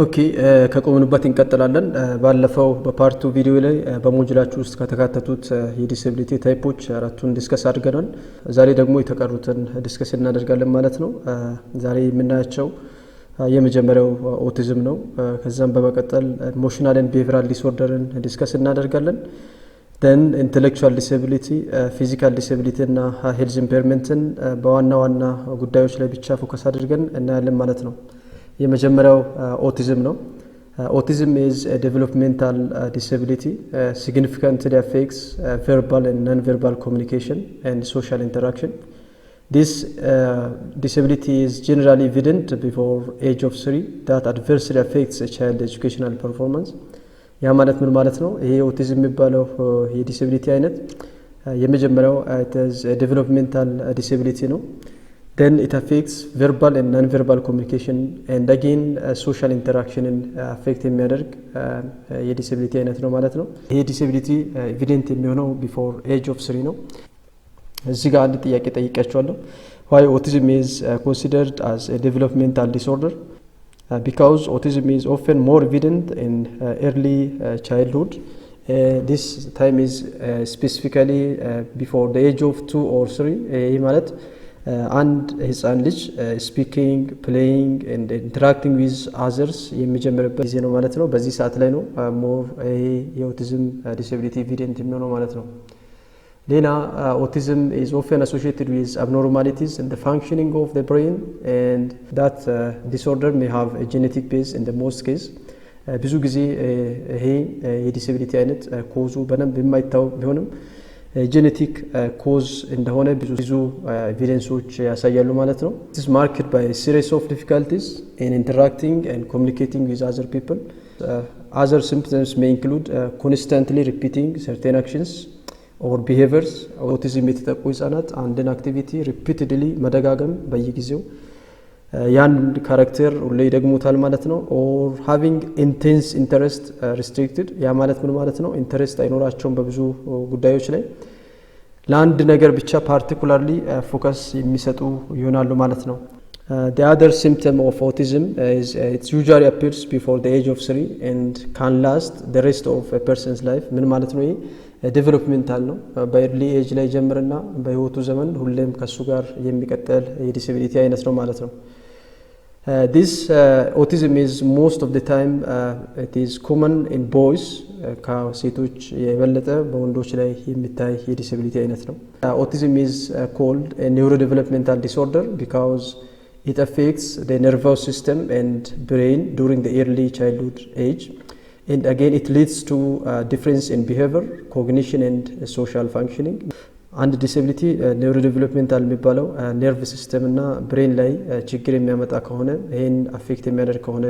ኦኬ ከቆምንበት እንቀጥላለን። ባለፈው በፓርት 2 ቪዲዮ ላይ በሞጁላችሁ ውስጥ ከተካተቱት የዲስኤቢሊቲ ታይፖች አራቱን ዲስከስ አድርገናል። ዛሬ ደግሞ የተቀሩትን ዲስከስ እናደርጋለን ማለት ነው። ዛሬ የምናያቸው የመጀመሪያው ኦቲዝም ነው። ከዛም በመቀጠል ኢሞሽናል ኤንድ ቢሄቪራል ዲስኦርደርን ዲስከስ እናደርጋለን። ደን ኢንተሌክቹዋል ዲስኤቢሊቲ፣ ፊዚካል ዲስኤቢሊቲ እና ሄልዝ ኢምፔርመንትን በዋና ዋና ጉዳዮች ላይ ብቻ ፎከስ አድርገን እናያለን ማለት ነው። የመጀመሪያው ኦቲዝም ነው። Autism is a developmental disability, significantly affects verbal and non-verbal communication and social interaction. This disability is generally evident before age of 3 that adversely affects a child's educational performance. ያ ማለት ምን ማለት ነው? ይሄ ኦቲዝም የሚባለው የዲስኤቢሊቲ አይነት የመጀመሪያው it is a developmental disability ነው. Then it affects verbal and non-verbal communication and again social interaction affect የሚያደርግ የዲስኤቢሊቲ አይነት ነው ማለት ነው። ይሄ ዲስኤቢሊቲ ኤቪደንት የሚሆነው before age of 3 ነው። እዚህ ጋር አንድ ጥያቄ ጠይቄያቸዋለሁ። Why autism is considered as a developmental disorder? Because autism is often more evident in early childhood. This time is specifically before the age of 2 or 3. ይህ ማለት አንድ ህፃን ልጅ ስፒኪንግ ፕሌይንግ ኤንድ ኢንተራክቲንግ ዊዝ አዘርስ የሚጀምርበት ጊዜ ነው ማለት ነው። በዚህ ሰዓት ላይ ነው ሞር ይሄ የኦቲዝም ዲስኤቢሊቲ ኤቪደንት የሚሆነው ማለት ነው። ሌላ ኦቲዝም is often associated with abnormalities in the functioning of the brain and that disorder may have a genetic base in the most case. ብዙ ጊዜ ይሄ የዲስኤቢሊቲ አይነት ኮዙ በደንብ የማይታወቅ ቢሆንም ጄኔቲክ ኮዝ እንደሆነ ብዙ ኤቪደንሶች ያሳያሉ ማለት ነው። It is marked by a series of difficulties in interacting and communicating with other people. Other symptoms may include constantly repeating certain actions or behaviors. ኦቲዝም የተጠቁ ህጻናት አንድን አክቲቪቲ ሪፒትድሊ መደጋገም በየጊዜው ያን ካራክተር ሁሌ ይደግሙታል ማለት ነው። or having intense interest restricted ያ ማለት ምን ማለት ነው? ኢንተረስት አይኖራቸውም በብዙ ጉዳዮች ላይ ለአንድ ነገር ብቻ ፓርቲኩላርሊ ፎከስ የሚሰጡ ይሆናሉ ማለት ነው። The other symptom of autism is it usually appears before the age of 3 and can last the rest of a person's life. ምን ማለት ነው? ይሄ ዴቨሎፕሜንታል ነው። በኤርሊ ኤጅ ላይ ጀምርና በህይወቱ ዘመን ሁሌም ከሱ ጋር የሚቀጥል የዲስኤቢሊቲ አይነት ነው ማለት ነው። This autism is most of the time it is common in boys. ከሴቶች የበለጠ በወንዶች ላይ የሚታይ የዲስኤቢሊቲ አይነት ነው። Autism is called a neurodevelopmental disorder because it affects the nervous system and brain during the early childhood age. And again it leads to difference in behavior, cognition and social functioning. አንድ ዲስኤቢሊቲ ኒውሮ ዴቨሎፕሜንታል የሚባለው ነርቭ ሲስተም እና ብሬን ላይ ችግር የሚያመጣ ከሆነ ይሄን አፌክት የሚያደርግ ከሆነ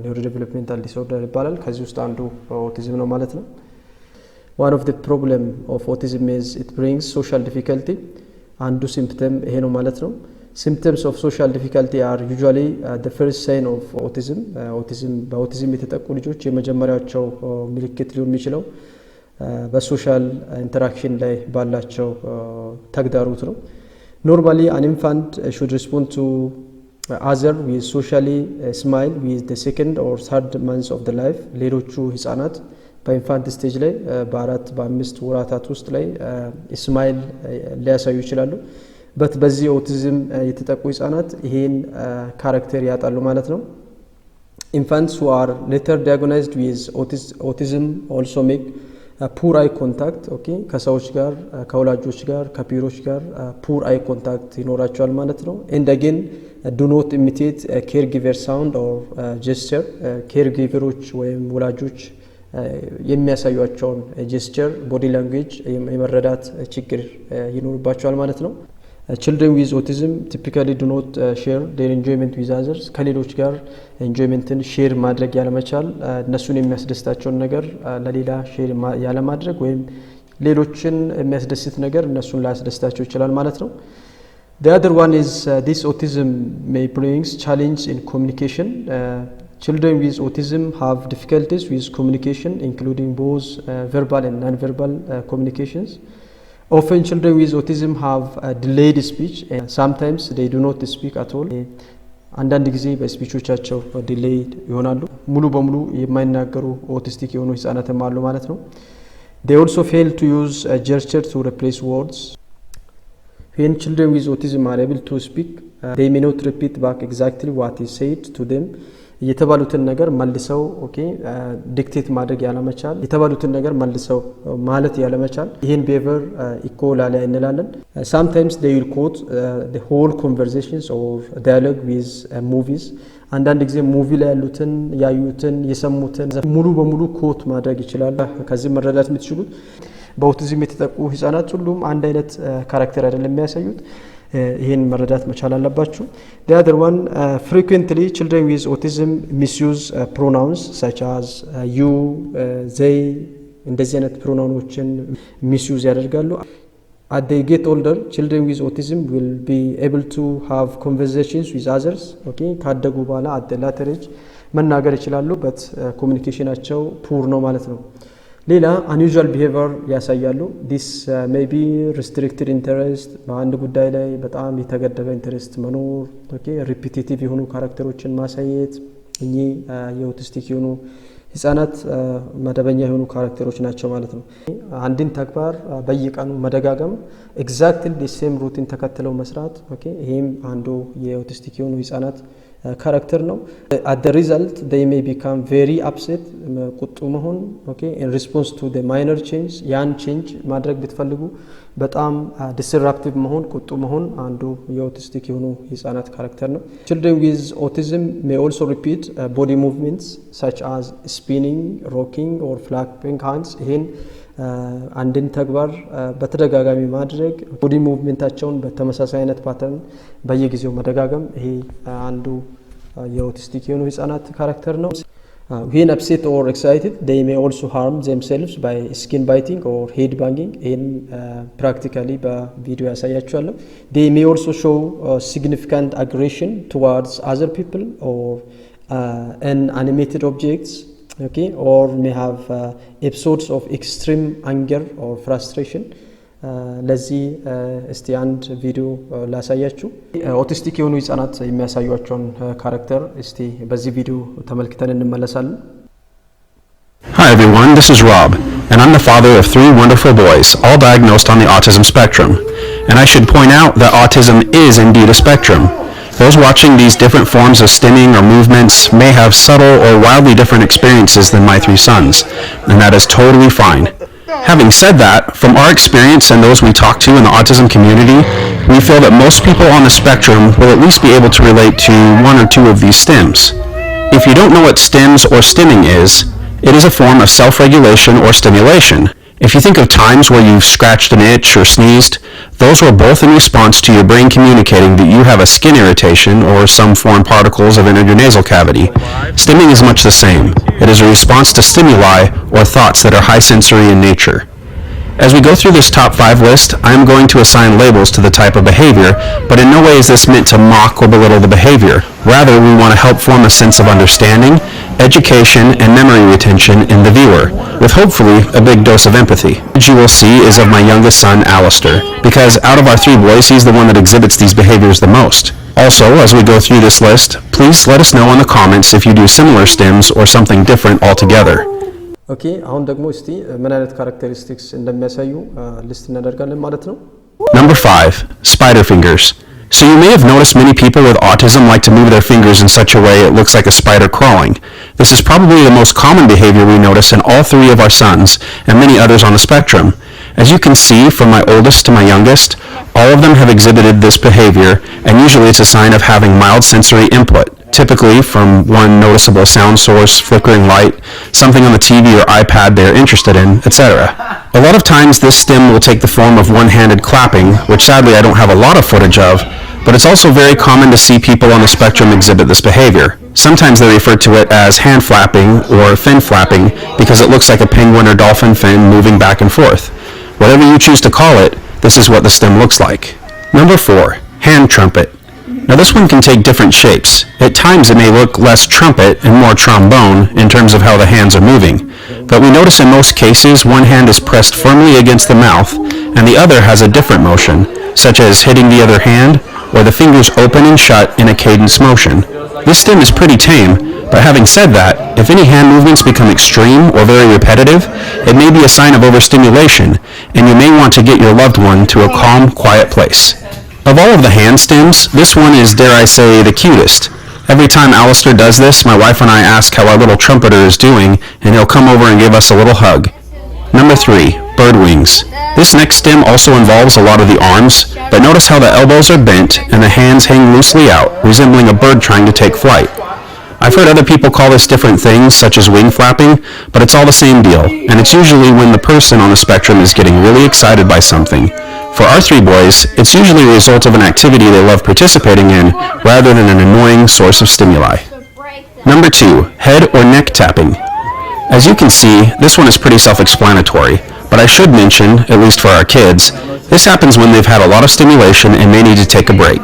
ኒውሮ ዴቨሎፕሜንታል ዲስኦርደር ይባላል። ከዚህ ውስጥ አንዱ ኦቲዝም ነው ማለት ነው። One of the problem of autism is it brings social difficulty. አንዱ ሲምፕተም ይሄ ነው ማለት ነው። Symptoms of social difficulty are usually the first sign of autism. በኦቲዝም የተጠቁ ልጆች የመጀመሪያቸው ምልክት ሊሆን የሚችለው በሶሻል ኢንተራክሽን ላይ ባላቸው ተግዳሮት ነው። Normally an infant should respond to other with socially smile with the second or third months of the life. ሌሎቹ ህፃናት በኢንፋንት ስቴጅ ላይ በአራት በአምስት ወራታት ውስጥ ላይ ስማይል ሊያሳዩ ይችላሉ። በዚህ ኦቲዝም የተጠቁ ህፃናት ይሄን ካራክተር ያጣሉ ማለት ነው። Infants who are later diagnosed with autism also make ፑር አይ ኮንታክት ከሰዎች ጋር ከወላጆች ጋር ከፒሮች ጋር ፑር አይ ኮንታክት ይኖራቸዋል ማለት ነው። and again do not imitate caregiver sound or gesture. caregivers ወይም ወላጆች የሚያሳዩቸውን ጀስቸር ቦዲ ላንጉዌጅ የመረዳት ችግር ይኖርባቸዋል ማለት ነው። Children with autism typically do not share their enjoyment with others. ከሌሎች ጋር enjoymentን ሼር ማድረግ ያለመቻል እነሱን የሚያስደስታቸውን ነገር ለሌላ ሼር ያለማድረግ ወይም ሌሎችን የሚያስደስት ነገር እነሱን ላያስደስታቸው ይችላል ማለት ነው። The other one is this autism may brings challenge in communication. Children with autism have difficulties with communication including both verbal and non-verbal communications. Often children with autism have delayed speech and sometimes they do not speak at all. አንዳንድ ጊዜ በስፒቾቻቸው ዲሌይድ ይሆናሉ። ሙሉ በሙሉ የማይናገሩ ኦቲስቲክ የሆኑ ህጻናትም አሉ ማለት ነው። they also fail to use a gesture to replace words. when children with autism are able to speak, they may not repeat back exactly what is said to them. የተባሉትን ነገር መልሰው ዲክቴት ማድረግ ያለመቻል፣ የተባሉትን ነገር መልሰው ማለት ያለመቻል፣ ይሄን ቢሄቪየር ኢኮላሊ እንላለን። sometimes they will quote the whole conversations or dialogue with movies. አንዳንድ ጊዜ ሙቪ ላይ ያሉትን ያዩትን የሰሙትን ሙሉ በሙሉ ኮት ማድረግ ይችላል። ከዚህ መረዳት የምትችሉት በኦቲዝም የተጠቁ ህፃናት ሁሉም አንድ አይነት ካራክተር አይደለም የሚያሳዩት። ይሄን መረዳት መቻል አለባችሁ። the other one, frequently children with autism misuse pronouns such as you, they, እንደዚህ አይነት ፕሮናውኖችን ሚስዩዝ ያደርጋሉ። as they get older, children with autism will be able to have conversations with others. ካደጉ በኋላ at the later age መናገር ይችላሉ፣ but ኮሙኒኬሽናቸው ፑር ነው ማለት ነው። ሌላ unusual behavior ያሳያሉ። this may be restricted interest፣ በአንድ ጉዳይ ላይ በጣም የተገደበ ኢንተረስት መኖር፣ ሪፒቲቲቭ የሆኑ ካራክተሮችን ማሳየት። እኚህ የኦቲስቲክ የሆኑ ህፃናት መደበኛ የሆኑ ካራክተሮች ናቸው ማለት ነው። አንድን ተግባር በየቀኑ መደጋገም፣ ኤግዛክትሊ the same routine ተከትለው መስራት። ይሄም አንዱ የኦቲስቲክ የሆኑ ህፃናት ካራክተር ነው። at the result they may become very upset፣ ቁጡ መሆን in response to the minor change። ያን ቼንጅ ማድረግ ብትፈልጉ በጣም disruptive መሆን፣ ቁጡ መሆን አንዱ የኦቲስቲክ የሆኑ ህፃናት ካራክተር ነው። children with autism may also repeat body movements such as spinning, rocking or flapping hands። ይሄን አንድን ተግባር በተደጋጋሚ ማድረግ፣ ቦዲ ሙቭመንታቸውን በተመሳሳይ አይነት ፓተርን በየጊዜው መደጋገም፣ ይሄ አንዱ የኦቲስቲክ የሆኑ ህፃናት ካራክተር ነው። when upset or excited they may also harm themselves by skin biting or head banging። ይሄን ፕራክቲካሊ በቪዲዮ ያሳያችኋለሁ። they may also show significant aggression towards other people or inanimate objects, or may have episodes of extreme anger or frustration። ለዚህ እስቲ አንድ ቪዲዮ ላሳያችሁ። ኦቲስቲክ የሆኑ ህፃናት የሚያሳዩአቸውን ካራክተር እስቲ በዚህ ቪዲዮ ተመልክተን እንመለሳለን። Hi everyone, this is Rob, and I'm the father of 3 wonderful boys, all diagnosed on the autism spectrum. And I should point out that autism is indeed a spectrum. Those watching these different forms of stimming or movements may have subtle or wildly different experiences than my 3 sons, and that is totally fine. Having said that, from our experience and those we talk to in the autism community, we feel that most people on the spectrum will at least be able to relate to 1 or 2 of these stims. If you don't know what stims or stimming is, it is a form of self-regulation or stimulation. If you think of times where you've scratched an itch or sneezed, those were both in response to your brain communicating that you have a skin irritation or some foreign particles have entered your nasal cavity. Stimming is much the same. It is a response to stimuli or thoughts that are high sensory in nature. As we go through this top 5 list, I am going to assign labels to the type of behavior, but in no way is this meant to mock or belittle the behavior. Rather, we want to help form a sense of understanding, education, and memory retention in the viewer, with hopefully a big dose of empathy. What you will see is of my youngest son, Alistair, because out of our 3 boys, he's the one that exhibits these behaviors the most. Also, as we go through this list, please let us know in the comments if you do similar stims or something different altogether. አሁን ደግሞ እስቲ ምን አይነት ካራክተሪስቲክስ እንደሚያሳዩ ሊስት እናደርጋለን ማለት ነው። Number 5, spider fingers. So you may have noticed many people with autism like to move their fingers in such a way it looks like a spider crawling. This is probably the most common behavior we notice in all 3 of our sons and many others on the spectrum. As you can see, from my oldest to my youngest, all of them have exhibited this behavior, and usually it's a sign of having mild sensory input, typically from one noticeable sound source, flickering light, something on the TV or iPad they're interested in, etc. A lot of times this stim will take the form of one-handed clapping, which sadly I don't have a lot of footage of, but it's also very common to see people on the spectrum exhibit this behavior. Sometimes they refer to it as hand flapping or fin flapping because it looks like a penguin or dolphin fin moving back and forth. Whatever you choose to call it, this is what the stim looks like. Number 4, hand trumpet. Now this one can take different shapes. At times it may look less trumpet and more trombone in terms of how the hands are moving. But we notice in most cases one hand is pressed firmly against the mouth and the other has a different motion, such as hitting the other hand or the fingers open and shut in a cadence motion. This stim is pretty tame, but having said that, if any hand movements become extreme or very repetitive, it may be a sign of overstimulation, and you may want to get your loved one to a calm, quiet place. Of all of the hand stims, this one is, dare I say, the cutest. Every time Alistair does this, my wife and I ask how our little trumpeter is doing, and he'll come over and give us a little hug. Number 3, bird wings. This next stim also involves a lot of the arms, but notice how the elbows are bent and the hands hang loosely out, resembling a bird trying to take flight. I've heard other people call this different things, such as wing flapping, but it's all the same deal, and it's usually when the person on the spectrum is getting really excited by something. For our 3 boys, it's usually a result of an activity they love participating in, rather than an annoying source of stimuli. Number 2, head or neck tapping. As you can see, this one is pretty self-explanatory, but I should mention, at least for our kids, this happens when they've had a lot of stimulation and may need to take a break.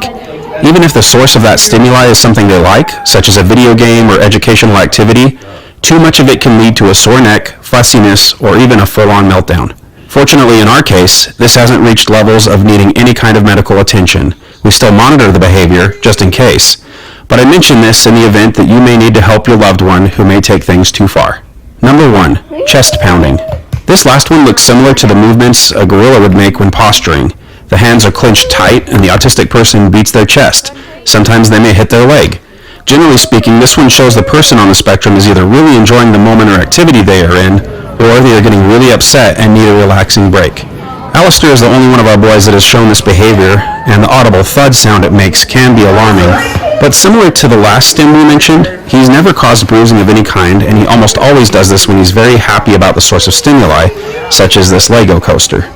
Even if the source of that stimuli is something they like, such as a video game or educational activity, too much of it can lead to a sore neck, fussiness, or even a full-on meltdown. Fortunately, in our case, this hasn't reached levels of needing any kind of medical attention. We still monitor the behavior, just in case. But I mention this in the event that you may need to help your loved one who may take things too far. Number 1, chest pounding. This last one looks similar to the movements a gorilla would make when posturing. The hands are clenched tight and the autistic person beats their chest. Sometimes they may hit their leg. Generally speaking, this one shows the person on the spectrum is either really enjoying the moment or activity they are in, or they are getting really upset and need a relaxing break. Alistair is the only one of our boys that has shown this behavior, and the audible thud sound it makes can be alarming. But similar to the last stim we mentioned, he's never caused bruising of any kind, and he almost always does this when he's very happy about the source of stimuli, such as this Lego coaster.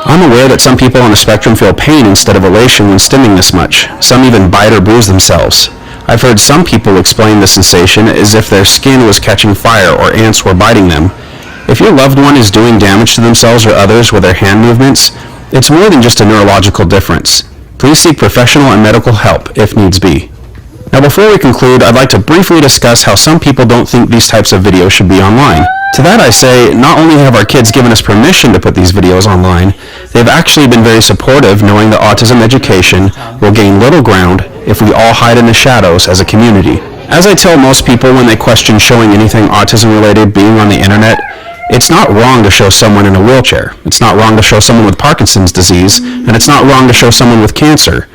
I'm aware that some people on the spectrum feel pain instead of elation when stimming this much. Some even bite or bruise themselves. I've heard some people explain the sensation as if their skin was catching fire or ants were biting them. If your loved one is doing damage to themselves or others with their hand movements, it's more than just a neurological difference. Please seek professional and medical help if needs be. Now before we conclude, I'd like to briefly discuss how some people don't think these types of videos should be online. To that I say, not only have our kids given us permission to put these videos online, they've actually been very supportive knowing that autism education will gain little ground if we all hide in the shadows as a community. As I tell most people when they question showing anything autism related being on the internet, it's not wrong to show someone in a wheelchair. It's not wrong to show someone with Parkinson's disease, and it's not wrong to show someone with cancer.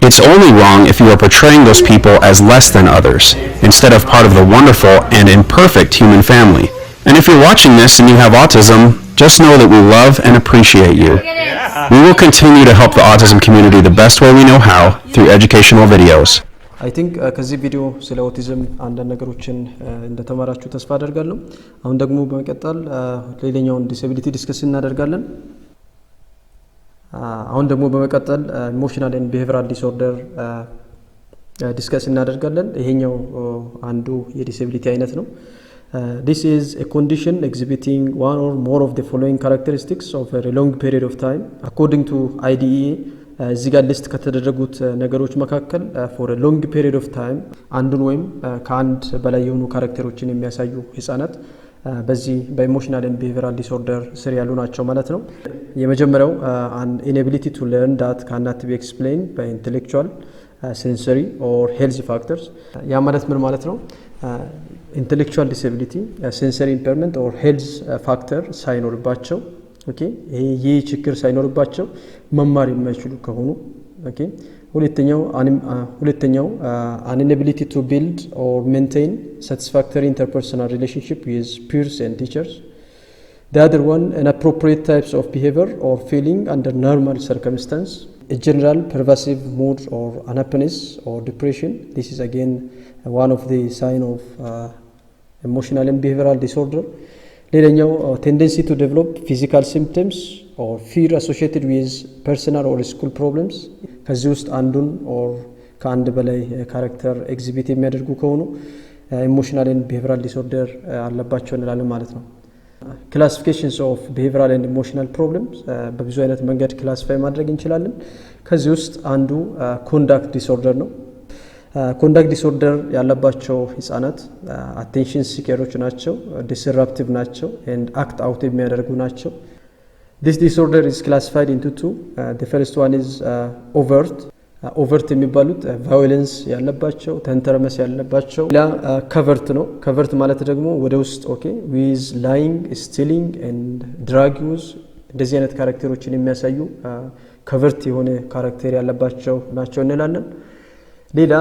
It's only wrong if you are portraying those people as less than others, instead of part of the wonderful and imperfect human family. And if you're watching this and you have autism, just know that we love and appreciate you. We will continue to help the autism community the best way we know how through educational videos. አይ ቲንክ ከዚህ ቪዲዮ ስለ ኦቲዝም አንዳንድ ነገሮችን እንደተማራችሁ ተስፋ አደርጋለሁ። አሁን ደግሞ በመቀጠል ሌላኛውን ዲሴቢሊቲ ዲስከስ እናደርጋለን። አሁን ደግሞ በመቀጠል ኢሞሽናል ኤንድ ቢሄቪራል ዲስኦርደር ዲስከስ እናደርጋለን። ይሄኛው አንዱ የዲሴቢሊቲ አይነት ነው። This is a condition exhibiting one or more of the following characteristics over a long period of time. According to IDEA, እዚህ ጋር ሊስት ከተደረጉት ነገሮች መካከል for a long period of time አንዱን ወይም ከአንድ በላይ የሆኑ ካራክተሮችን የሚያሳዩ ህፃናት በዚህ በኢሞሽናል ኤንድ ቢሄቪራል ዲስኦርደር ስር ያሉ ናቸው ማለት ነው። የመጀመሪያው an inability to learn that cannot be explained by intellectual, sensory or health factors. ያ ማለት ምን ማለት ነው? intellectual disability, sensory impairment or health factor ሳይኖርባቸው ኦኬ ይሄ ችግር ሳይኖርባቸው መማር የማይችሉ ከሆኑ ኦኬ ሁለተኛው an inability to build or maintain satisfactory interpersonal relationship with peers and teachers. The other one, inappropriate types of behavior or feeling under normal circumstance, a general pervasive mood or unhappiness or depression. This is again one of the sign of emotional and behavioral disorder. ሌላኛው tendency to develop physical symptoms or fear associated with personal or school problems. ከዚህ ውስጥ አንዱን or ከአንድ በላይ ካራክተር ኤግዚቢት የሚያደርጉ ከሆኑ emotional and behavioral disorder አለባቸው እንላለን ማለት ነው። classifications of behavioral and emotional problems በብዙ አይነት መንገድ ክላሲፋይ ማድረግ እንችላለን። ከዚህ ውስጥ አንዱ conduct disorder ነው። ኮንዳክት ዲስኦርደር ያለባቸው ህፃናት አቴንሽን ሲከሮች ናቸው፣ ዲስራፕቲቭ ናቸው ኤንድ አክት አውት የሚያደርጉ ናቸው። This disorder is classified into two. The first one is overt. ኦቨርት የሚባሉት ቫዮለንስ ያለባቸው ተንተረመስ ያለባቸው ላ ከቨርት ነው። ከቨርት ማለት ደግሞ ወደ ውስጥ ዊዝ ላይንግ ስቲሊንግ ኤንድ ድራግ ዩዝ እንደዚህ አይነት ካራክተሮችን የሚያሳዩ ከቨርት የሆነ ካራክተር ያለባቸው ናቸው እንላለን። ሌላ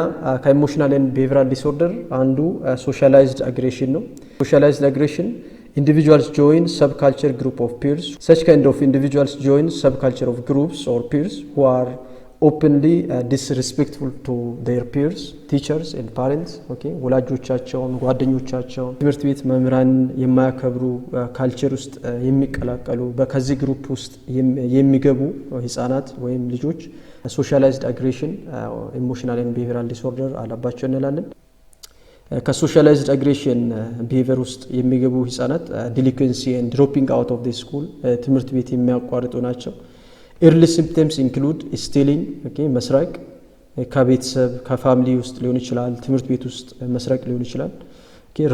ከኢሞሽናል ኤንድ ቢሄቪራል ዲስኦርደር አንዱ ሶሻላይዝድ አግሬሽን ነው። ሶሻላይዝድ አግሬሽን individuals join subculture group of peers. Such kind of individuals join subculture of groups or peers who are openly disrespectful to their peers, teachers and parents. ወላጆቻቸውን ጓደኞቻቸውን ትምህርት ቤት መምህራን የማያከብሩ ካልቸር ውስጥ የሚቀላቀሉ በከዚህ ግሩፕ ውስጥ የሚገቡ ህፃናት ወይም ልጆች ሶሻላይዝድ አግሬሽን ኢሞሽናል ኤንድ ቢሄቪራል ዲስኦርደር አለባቸው እንላለን። ከሶሻላይዝድ አግሬሽን ቢሄቪየር ውስጥ የሚገቡ ህፃናት ዲሊኩዌንሲ ኤንድ ድሮፒንግ አውት ኦፍ ዘ ስኩል ትምህርት ቤት የሚያቋርጡ ናቸው። Early symptoms include stealing, መስረቅ ከቤተሰብ ከፋሚሊ ውስጥ ሊሆን ይችላል፣ ትምህርት ቤት ውስጥ መስረቅ ሊሆን ይችላል።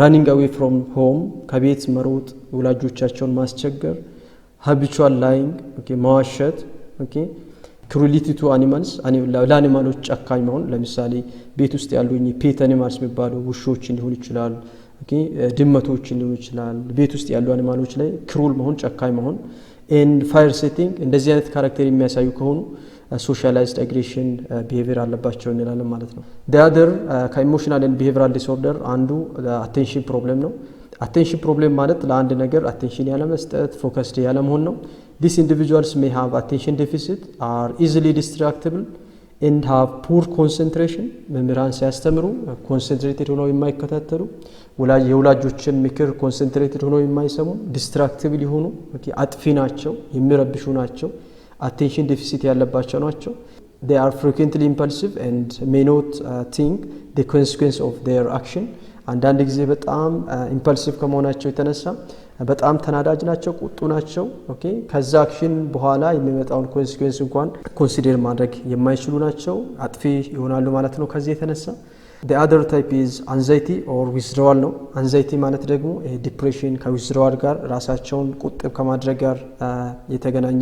running away from home ከቤት መሮጥ፣ ወላጆቻቸውን ማስቸገር፣ habitual lying መዋሸት፣ cruelty to animals ለአኒማሎች ጨካኝ መሆን። ለምሳሌ ቤት ውስጥ ያሉ ፔት አኒማልስ የሚባሉ ውሾችን ሊሆን ይችላል፣ ድመቶችን ሊሆን ይችላል። ቤት ውስጥ ያሉ አኒማሎች ላይ ክሩል መሆን ጨካኝ መሆን and fire setting እንደዚህ አይነት ካራክተር የሚያሳዩ ከሆኑ ሶሻላይዝድ አግሬሽን ቢሄቪየር አለባቸው እንላለን ማለት ነው። the other ከኢሞሽናል ኤንድ ቢሄቪራል ዲስኦርደር አንዱ አቴንሽን ፕሮብሌም ነው። አቴንሽን ፕሮብሌም ማለት ለአንድ ነገር አቴንሽን ያለ መስጠት ፎከስድ ያለ መሆን ነው። these individuals may have attention deficit, are easily distractible and have poor concentration. መምህራን ሲያስተምሩ ኮንሰንትሬትድ ሆነው የማይከታተሉ፣ የወላጆችን ምክር ኮንሰንትሬትድ ሆነው የማይሰሙ፣ ዲስትራክቲቭሊ ሆኑ አጥፊ ናቸው፣ የሚረብሹ ናቸው፣ አቴንሽን ዴፊሲት ያለባቸው ናቸው። they are frequently impulsive and may not think the consequence of their action. አንዳንድ ጊዜ በጣም ኢምፐልሲቭ ከመሆናቸው የተነሳ በጣም ተናዳጅ ናቸው፣ ቁጡ ናቸው። ከዛ አክሽን በኋላ የሚመጣውን ኮንሲኩዌንስ እንኳን ኮንሲደር ማድረግ የማይችሉ ናቸው፣ አጥፊ ይሆናሉ ማለት ነው ከዚህ የተነሳ። the other type is anxiety or withdrawal ነው። anxiety ማለት ደግሞ ዲፕሬሽን ከዊዝድራዋል ጋር ራሳቸውን ቁጥብ ከማድረግ ጋር የተገናኘ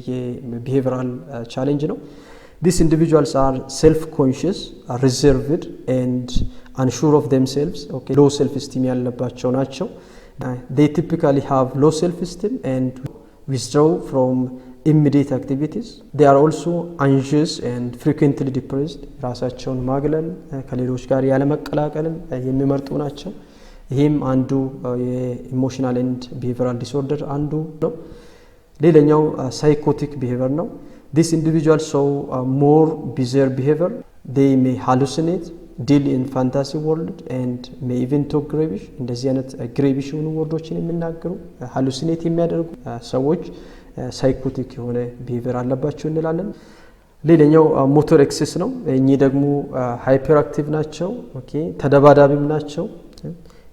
የቢሄቪራል ቻሌንጅ ነው። these individuals are self-conscious, reserved and unsure of themselves. low self-esteem ያለባቸው ናቸው። they typically have low self-esteem and withdraw from immediate activities. they are also anxious and frequently depressed. ራሳቸውን ማግለል ከሌሎች ጋር ያለ መቀላቀልን የሚመርጡ ናቸው። ይህም አንዱ የኢሞሽናል ኤንድ ቢሄቪራል ዲስኦርደር አንዱ ነው። ሌላኛው ሳይኮቲክ ቢሄቪየር ነው። these individuals show more bizarre behavior. they may hallucinate, deal in fantasy world and may even talk gravish. እንደዚህ አይነት ግሬቪሽ የሆኑ ወርዶችን የሚናገሩ ሃሉሲኔት የሚያደርጉ ሰዎች ሳይኮቲክ የሆነ ቢሄቪየር አለባቸው እንላለን። ሌላኛው ሞተር ኤክሰስ ነው። እኚህ ደግሞ ሃይፐር አክቲቭ ናቸው፣ ተደባዳቢም ናቸው።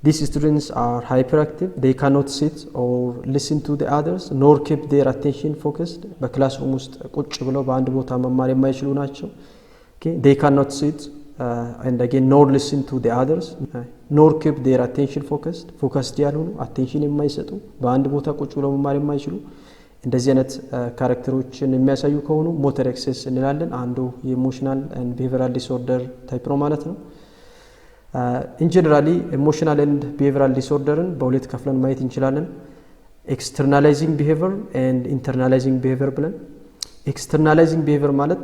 these students are hyperactive. they cannot sit or listen to the others nor keep their attention focused. በክላስሩም ውስጥ ቁጭ ብለው በአንድ ቦታ መማር የማይችሉ ናቸው። they cannot sit and again nor listen to the others nor keep their attention focused ያልሆኑ አቴንሽን የማይሰጡ በአንድ ቦታ ቁጭ ብለው መማር የማይችሉ እንደዚህ አይነት ካራክተሮችን የሚያሳዩ ከሆኑ ሞተር ኤክሰስ እንላለን። አንዱ የኢሞሽናል ኤንድ ቢሄቪራል ዲስኦርደር ታይፕ ነው ማለት ነው። ኢን ጀነራሊ ኢሞሽናል ኤንድ ቢሄቪራል ዲስኦርደርን በሁለት ከፍለን ማየት እንችላለን። ኤክስተርናላይዚንግ ቢሄቪየር ኤንድ ኢንተርናላይዚንግ ቢሄቪየር ብለን። ኤክስተርናላይዚንግ ቢሄቪየር ማለት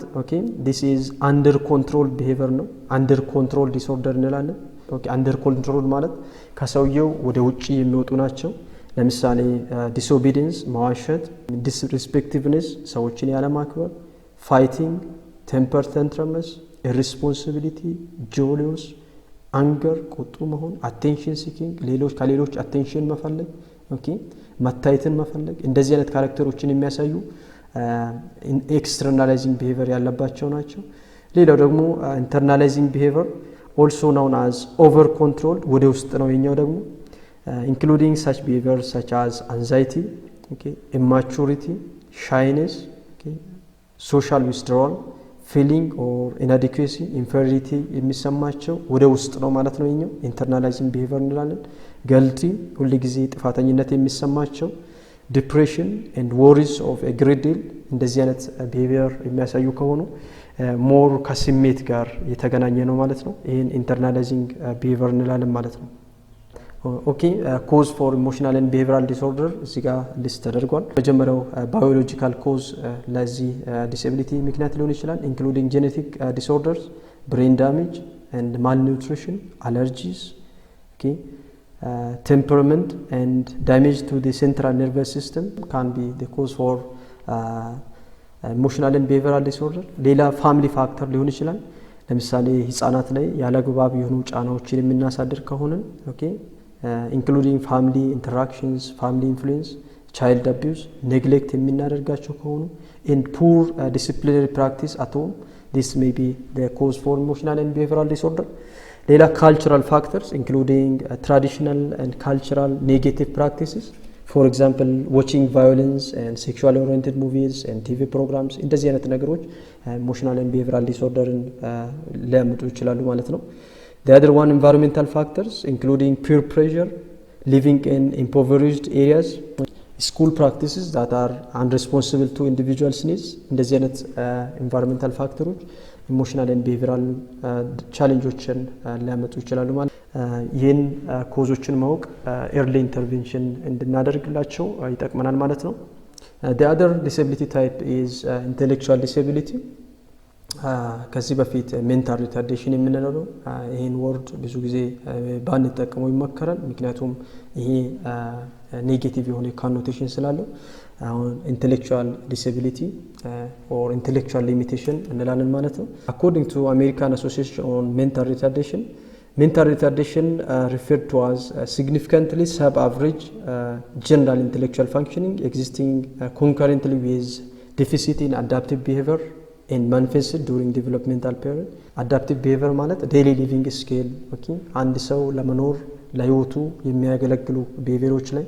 this is under control behavior ነው። under control disorder እንላለን። under control ማለት ከሰውየው ወደ ውጪ የሚወጡ ናቸው። ለምሳሌ disobedience መዋሸት፣ disrespectiveness ሰዎችን ያለማክበር፣ fighting, temper tantrums, irresponsibility, jealous, anger ቁጡ መሆን፣ attention seeking ከሌሎች attention መፈለግ፣ መታየትን መፈለግ እንደዚህ አይነት ካራክተሮችን የሚያሳዩ ኤክስተርናላይዚንግ ቢሄቪየር ያለባቸው ናቸው። ሌላው ደግሞ ኢንተርናላይዚንግ ቢሄቪየር also known as over control ወደ ውስጥ ነው የኛው ደግሞ including such behavior such as anxiety, immaturity, shyness, social withdrawal, feeling or inadequacy, inferiority የሚሰማቸው ወደ ውስጥ ነው ማለት ነው የኛው ኢንተርናላይዚንግ ቢሄቪየር እንላለን። ገልቲ ሁሉ ጊዜ ጥፋተኝነት የሚሰማቸው ዲፕሬሽን ኤንድ ወሪስ ኦፍ ኤ ግሬት ዲል እንደዚህ አይነት ቢሄቪየር የሚያሳዩ ከሆኑ ሞር ከስሜት ጋር የተገናኘ ነው ማለት ነው። ይሄን ኢንተርናላይዚንግ ቢሄቪየር እንላለን ማለት ነው። ኦኬ ኮዝ ፎር ኢሞሽናል ኤንድ ቢሄቪየራል ዲስኦርደር እዚህ ጋር ሊስት ተደርጓል። መጀመሪያው ባዮሎጂካል ኮዝ ለዚህ ዲስኤቢሊቲ ምክንያት ሊሆን ይችላል ኢንክሉዲንግ ጄኔቲክ ዲስኦርደርስ፣ ብሬን ዳሜጅ ኤንድ ማልኒውትሪሽን፣ አለርጂስ፣ ኦኬ temperament and damage to the central nervous system can be the cause for emotional and behavioral disorder። ሌላ ፋሚሊ ፋክተር ሊሆን ይችላል። ለምሳሌ ህፃናት ላይ ያለግባብ የሆኑ ጫናዎችን የምናሳድር ከሆነ ኦኬ including family interactions, family influence, child abuse፣ neglect የምናደርጋቸው ከሆኑ and poor disciplinary practice at home, this may be the cause for emotional and behavioral disorder። ሌላ cultural factors including traditional and cultural negative practices, for example watching violence and sexually oriented movies and TV programs እንደዚህ አይነት ነገሮች emotional and behavioral disorder ሊያመጡ ይችላሉ ማለት ነው። The other one, environmental factors including peer pressure, living in impoverished areas, school practices that are unresponsive to individuals' needs እንደዚህ አይነት environmental factors ኢሞሽናል ኤንድ ቢሄቪየራል ቻሌንጆችን ሊያመጡ ይችላሉ ማለት ይህን ኮዞችን ማወቅ ኤርሊ ኢንተርቬንሽን እንድናደርግላቸው ይጠቅመናል ማለት ነው። the other disability type is intellectual disability። ከዚህ በፊት ሜንታል ሪታርዴሽን የምንለው ነው። ይህን ወርድ ብዙ ጊዜ ባንጠቀመው ይመከራል፣ ምክንያቱም ይሄ ኔጌቲቭ የሆነ ኮኖቴሽን ስላለው። አሁን ኢንቴሌክቹዋል ዲስኤቢሊቲ ኦር ኢንቴሌክቹዋል ሊሚቴሽን እንላለን ማለት ነው። አኮርዲንግ ቱ አሜሪካን አሶሲዬሽን ኦን ሜንታል ሪታርዴሽን mental retardation referred to as significantly sub-average general intellectual functioning existing concurrently with deficit in adaptive behavior and manifested during developmental period። adaptive behavior ማለት daily living skill ኦኬ አንድ ሰው ለመኖር ለህይወቱ የሚያገለግሉ ቢሄቪየሮች ላይ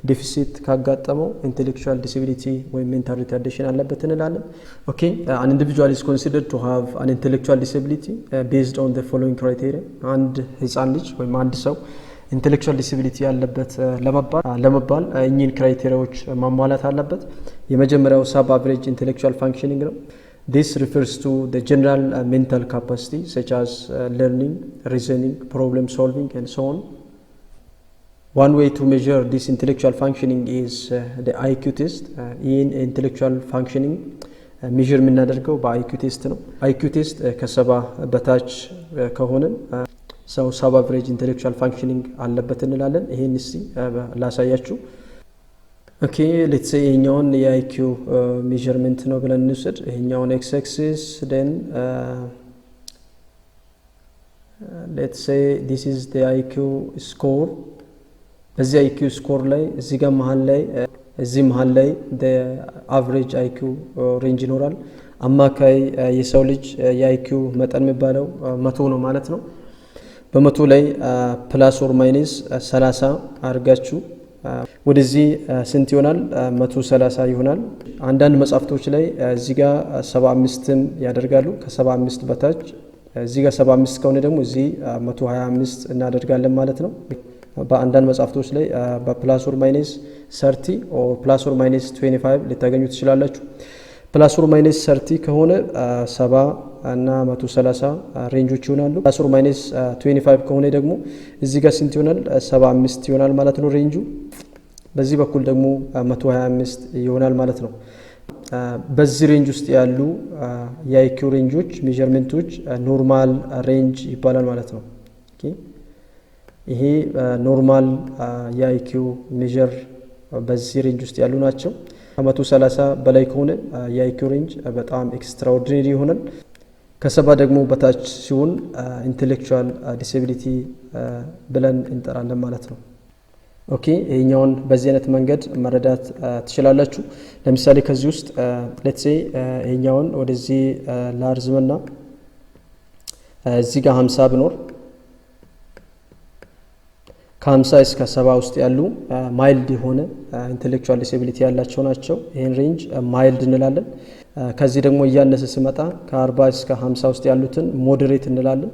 ዲፊሲት ካጋጠመው ኢንቴሌክቹዋል ዲስኤቢሊቲ ወይም ሜንታል ሪታርዴሽን አለበት እንላለን። ኦኬ an individual is considered to have an intellectual disability based on the following criteria። አንድ ህፃን ልጅ ወይም አንድ ሰው ኢንቴሌክቹዋል ዲስኤቢሊቲ ያለበት ለመባል እኚህን ክራይቴሪያዎች ማሟላት አለበት። የመጀመሪያው ሳብ አቨሬጅ ኢንቴሌክቹዋል ፋንክሽኒንግ ነው። This refers to the general mental capacity such as learning, reasoning, problem solving and so on. One way to measure this intellectual functioning is the IQ test። ይህን intellectual functioning measure የምናደርገው በIQ test ነው። IQ test ከሰባ በታች ከሆነ ሰው ሳብ አቨሬጅ ኢንቴሌክቹዋል ፋንክሽኒንግ አለበት እንላለን። ይሄን እስቲ ላሳያችሁ። ኦኬ ሌትስ ሴይ ይሄኛውን የIQ ሜዠርመንት ነው ብለን እንውሰድ። ይሄኛውን x axis then let's say this is the IQ score። በዚህ IQ ስኮር ላይ እዚህ ጋር መሃል ላይ the average IQ ሬንጅ ይኖራል። አማካይ የሰው ልጅ የIQ መጠን የሚባለው 100 ነው ማለት ነው። በ100 ላይ ፕላስ ኦር ማይነስ 30 አድርጋችሁ ወደዚህ ስንት ይሆናል? 130 ይሆናል። አንዳንድ መጻፍቶች ላይ እዚህ ጋር 75ም ያደርጋሉ። ከ75 በታች እዚህ ጋር 75 ከሆነ ደግሞ እዚህ 125 እናደርጋለን ማለት ነው። በአንዳንድ መጻፍቶች ላይ በፕላስ ኦር ማይነስ 30 ኦር ፕላስ ኦር ማይነስ 25 ልታገኙ ትችላላችሁ። ፕላስ ኦር ማይነስ 30 ከሆነ 70 እና 130 ሬንጆች ይሆናሉ። ፕላስ ኦር ማይነስ 25 ከሆነ ደግሞ እዚህ ጋር ስንት ይሆናል? 75 ይሆናል ማለት ነው ሬንጁ። በዚህ በኩል ደግሞ 125 ይሆናል ማለት ነው። በዚህ ሬንጅ ውስጥ ያሉ የIQ ሬንጆች ሜዠርመንቶች ኖርማል ሬንጅ ይባላል ማለት ነው። ኦኬ ይሄ ኖርማል የIQ ሜዠር በዚህ ሬንጅ ውስጥ ያሉ ናቸው። ከ130 በላይ ከሆነ የIQ ሬንጅ በጣም ኤክስትራኦርዲነሪ ይሆናል። ከ70 ደግሞ በታች ሲሆን ኢንቴሌክቹዋል ዲስኤቢሊቲ ብለን እንጠራለን ማለት ነው። ኦኬ ይሄኛውን በዚህ አይነት መንገድ መረዳት ትችላላችሁ። ለምሳሌ ከዚህ ውስጥ ሌትስ ሴይ ይሄኛውን ወደዚህ ላርዝምና እዚህ ጋር 50 ቢኖር ከ50 እስከ 70 ውስጥ ያሉ ማይልድ የሆነ ኢንቴሌክቹዋል ዲስኤቢሊቲ ያላቸው ናቸው። ይሄን ሬንጅ ማይልድ እንላለን። ከዚህ ደግሞ እያነሰ ሲመጣ ከ40 እስከ 50 ውስጥ ያሉትን ሞዴሬት እንላለን።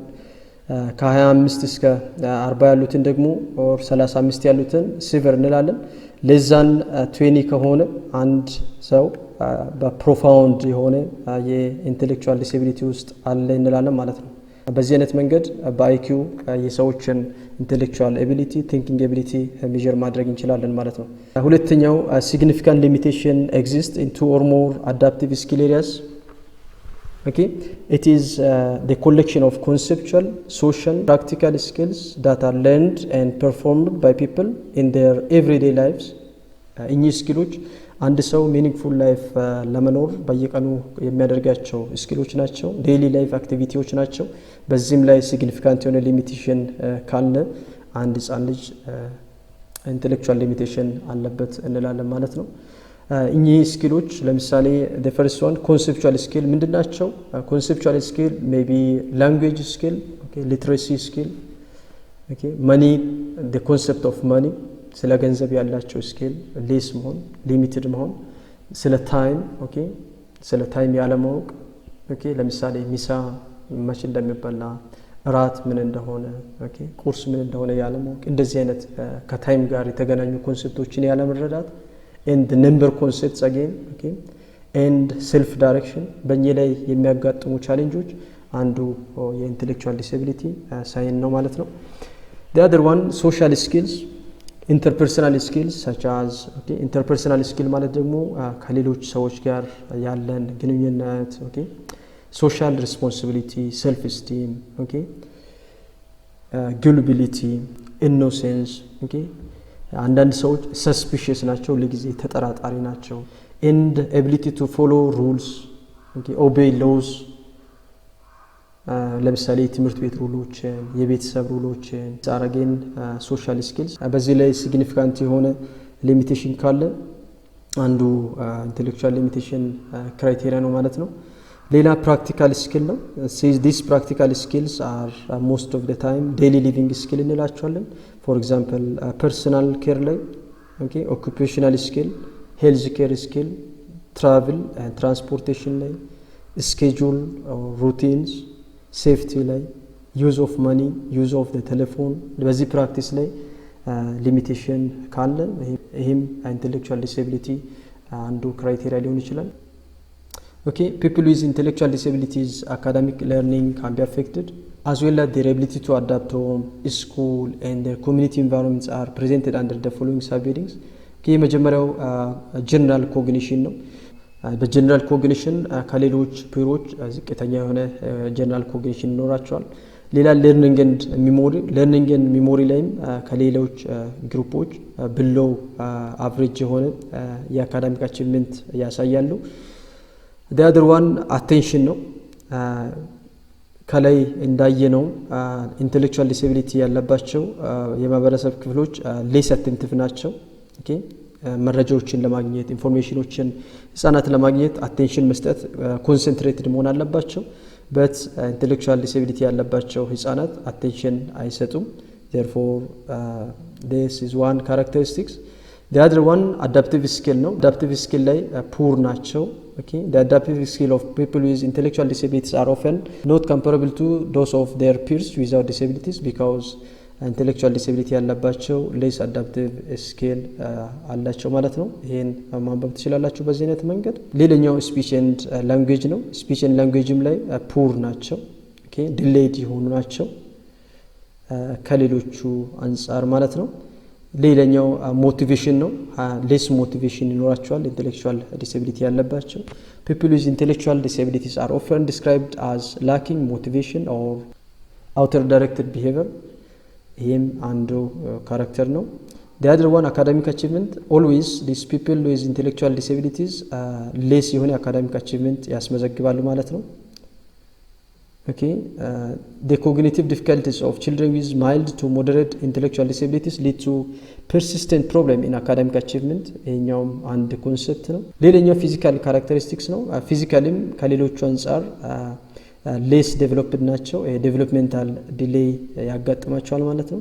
ከ25 እስከ 40 ያሉትን ደግሞ ኦር 35 ያሉትን ሲቨር እንላለን። ለዛን 20 ከሆነ አንድ ሰው በፕሮፋውንድ የሆነ የኢንተሌክቹዋል ዲስኤቢሊቲ ውስጥ አለ እንላለን ማለት ነው። በዚህ አይነት መንገድ በአይኪው የሰዎችን ኢንተሌክቹዋል ኤቢሊቲ ቲንኪንግ ኤቢሊቲ ሜዠር ማድረግ እንችላለን ማለት ነው። ሁለተኛው ሲግኒፊካንት ሊሚቴሽን ኤግዚስት ኢን 2 or more adaptive skill areas. Okay, it is the collection of conceptual, social, practical skills that are learned and performed by people in their everyday lives. እኚህ ስኪሎች አንድ ሰው ሚኒንግፉል ላይፍ ለመኖር በየቀኑ የሚያደርጋቸው ስኪሎች ናቸው። ዴይሊ ላይፍ አክቲቪቲዎች ናቸው። በዚህም ላይ ሲግኒፊካንት የሆነ ሊሚቴሽን ካለ አንድ ህጻን ልጅ ኢንተሌክቹዋል ሊሚቴሽን አለበት እንላለን ማለት ነው። እኚህ ስኪሎች ለምሳሌ the first one conceptual skill ምንድናቸው? conceptual skill maybe language skill, okay, literacy skill, okay, money, the concept of money, ስለ ገንዘብ ያላቸው ስኪል ሌስ መሆን ሊሚትድ መሆን፣ ስለ ታይም ኦኬ ስለ ታይም ያለማወቅ ኦኬ ለምሳሌ ሚሳ መቼ እንደሚበላ እራት ምን እንደሆነ ኦኬ ቁርስ ምን እንደሆነ ያለማወቅ፣ እንደዚህ አይነት ከታይም ጋር የተገናኙ ኮንሴፕቶችን ያለመረዳት and the number concepts again okay and self direction በእኛ ላይ የሚያጋጥሙ ቻሌንጆች አንዱ የኢንተሌክቹዋል ዲስኤቢሊቲ ሳይን ነው ማለት ነው። the other one social skills, interpersonal skills such as okay interpersonal skill ማለት ደግሞ ከሌሎች ሰዎች ጋር ያለን ግንኙነት ኦኬ social responsibility, self esteem okay gullibility, innocence okay አንዳንድ ሰዎች ሰስፒሽስ ናቸው፣ ለጊዜ ተጠራጣሪ ናቸው። and ability to follow rules okay obey laws ለምሳሌ ትምህርት ቤት ሩሎችን የቤተሰብ ሩሎችን አረጋን ሶሻል ስኪልስ በዚህ ላይ ሲግኒፊካንት የሆነ ሊሚቴሽን ካለ አንዱ ኢንተሌክቹዋል ሊሚቴሽን ክራይቴሪያ ነው ማለት ነው። ሌላ ፕራክቲካል ስኪል ነው። these practical skills are most of the time daily living skill እንላቸዋለን። for example personal care ላይ okay occupational skill, health care skill, travel and transportation ላይ schedule or routines, safety ላይ use of money, use of the telephone በዚህ ፕራክቲስ ላይ ሊሚቴሽን ካለ ይሄም ኢንተሌክቹዋል ዲስኤቢሊቲ አንዱ ክራይቴሪያ ሊሆን ይችላል። Okay, people with intellectual disabilities academic learning can be affected as well as their ability to adapt to home, school and their community environments are presented under the following subheadings. Okay, መጀመሪያው ጀነራል ኮግኒሽን ነው። በጀነራል ኮግኒሽን ከሌሎች ፒሮች ዝቅተኛ የሆነ ጀነራል ኮግኒሽን ይኖራቸዋል። ሌላ ለርኒንግ ኤንድ ሚሞሪ ላይም ከሌሎች ግሩፖች ብሎ አቨሬጅ የሆነ የአካዳሚክ አቺቭመንት ያሳያሉ። the other one attention ነው። ከላይ እንዳየነው ኢንተሌክቹዋል ዲስኤቢሊቲ ያለባቸው የማህበረሰብ ክፍሎች ሌስ አቴንቲቭ ናቸው። ኦኬ መረጃዎችን ለማግኘት ኢንፎርሜሽኖችን ህፃናት ለማግኘት አቴንሽን መስጠት ኮንሰንትሬትድ መሆን አለባቸው። በት ኢንተሌክቹዋል ዲስኤቢሊቲ ያለባቸው ህፃናት አቴንሽን አይሰጡም። therefore this is one characteristics. the other one adaptive skill ነው። adaptive skill ላይ ፑር ናቸው። okay the adaptive skill of people with intellectual disabilities are often not comparable to those of their peers without disabilities because intellectual disability ያለባቸው less adaptive skill አላቸው ማለት ነው። ይሄን ማንበብ ትችላላችሁ በዚህ አይነት መንገድ። ሌላኛው speech and language ነው። speech and languageም ላይ ፑር ናቸው። okay delayed የሆኑ ናቸው ከሌሎቹ አንፃር ማለት ነው። ሌላኛው ሞቲቬሽን ነው። ሌስ ሞቲቬሽን ይኖራቸዋል ኢንተሌክቹዋል ዲስኤቢሊቲ ያለባቸው። people with intellectual disabilities are often described as lacking motivation or outer directed behavior. ይህም አንዱ ካራክተር ነው። the other one academic achievement always these people with intellectual disabilities less የሆነ academic achievement ያስመዘግባሉ ማለት ነው። okay the cognitive difficulties of children with mild to moderate intellectual disabilities lead to persistent problem in academic achievement. ይሄኛውም አንድ ኮንሰፕት ነው። ሌላኛው ፊዚካል ካራክተሪስቲክስ ነው። ፊዚካሊም ከሌሎቹ አንፃር ሌስ ዴቨሎፕድ ናቸው። ዴቨሎፕሜንታል ዲሌይ ያጋጥማቸዋል ማለት ነው።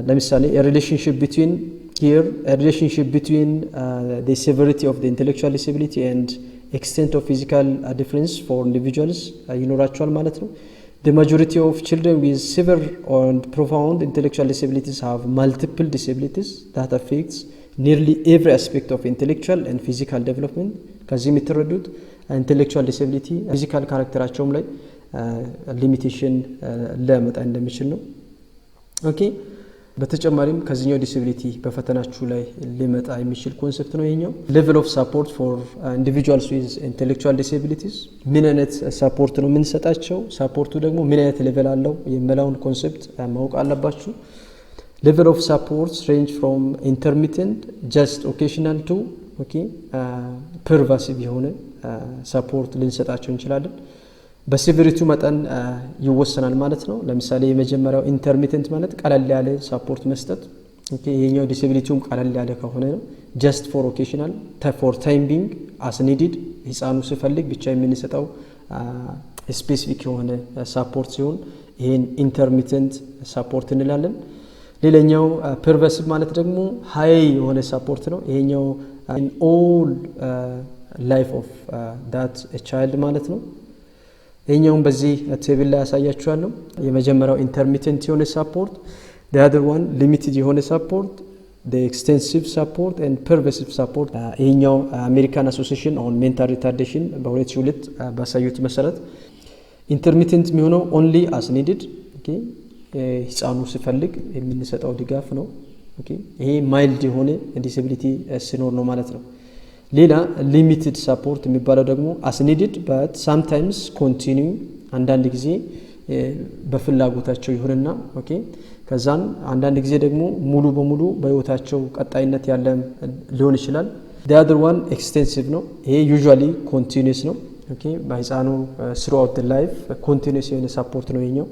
ለምሳሌ relationship between the severity of the intellectual disability and extent of physical difference for individuals ይኖራቸዋል ማለት ነው። The majority of children with severe and profound intellectual disabilities have multiple disabilities that affects nearly every aspect of intellectual and physical development. ከዚህ የምትረዱት intellectual disability physical ካራክተራቸውም ላይ ሊሚቴሽን ሊያመጣ እንደሚችል ነው። ኦኬ በተጨማሪም ከዚህኛው ዲስኤቢሊቲ በፈተናችሁ ላይ ሊመጣ የሚችል ኮንሰፕት ነው ይሄኛው ሌቨል ኦፍ ሰፖርት ፎር ኢንዲቪጁዋልስ ዊዝ ኢንተሌክቹዋል ዲስኤቢሊቲስ ምን አይነት ሰፖርት ነው የምንሰጣቸው ሰፖርቱ ደግሞ ምን አይነት ሌቨል አለው የሚለውን ኮንሰፕት ማወቅ አለባችሁ ሌቨል ኦፍ ሰፖርት ሬንጅ ፍሮም ኢንተርሚተንት ጀስት ኦኬሽናል ቱ ኦኬ ፐርቫሲቭ የሆነ ሰፖርት ልንሰጣቸው እንችላለን በሲቪሪቲው መጠን ይወሰናል ማለት ነው ለምሳሌ የመጀመሪያው ኢንተርሚተንት ማለት ቀለል ያለ ሰፖርት መስጠት ኦኬ ይሄኛው ዲስኤቢሊቲውም ቀለል ያለ ከሆነ ነው ጀስት ፎር ኦኬሽናል ፎር ታይም ቢንግ አስ ኒድድ ህፃኑ ሲፈልግ ብቻ የምንሰጠው ስፔሲፊክ የሆነ ሰፖርት ሲሆን ይሄን ኢንተርሚተንት ሰፖርት እንላለን ሌላኛው ፐርቫሲቭ ማለት ደግሞ ሃይ የሆነ ሰፖርት ነው ይሄኛው in all life of that a child ማለት ነው ይሄኛውን በዚህ ቴብል ላይ ያሳያችኋለሁ የመጀመሪያው ኢንተርሚተንት የሆነ ሰፖርት the other one limited የሆነ ሰፖርት the extensive support and pervasive support ይሄኛው አሜሪካን አሶሲዬሽን ኦን ሜንታል ሪታርዴሽን በ2002 ባሳዩት መሰረት ኢንተርሚተንት የሚሆነው only as needed ኦኬ ህፃኑ ሲፈልግ የምንሰጠው ድጋፍ ነው ኦኬ ይሄ ማይልድ የሆነ ዲስኤቢሊቲ ሲኖር ነው ማለት ነው ሌላ ሊሚትድ ሰፖርት የሚባለው ደግሞ as needed but sometimes continue አንዳንድ ጊዜ በፍላጎታቸው ይሆንና ኦኬ ከዛን አንዳንድ ጊዜ ደግሞ ሙሉ በሙሉ በህይወታቸው ቀጣይነት ያለ ሊሆን ይችላል the other one extensive ነው ይሄ usually continuous ነው ኦኬ በህፃኑ throughout the life continuous የሆነ ሰፖርት ነው ይሄኛው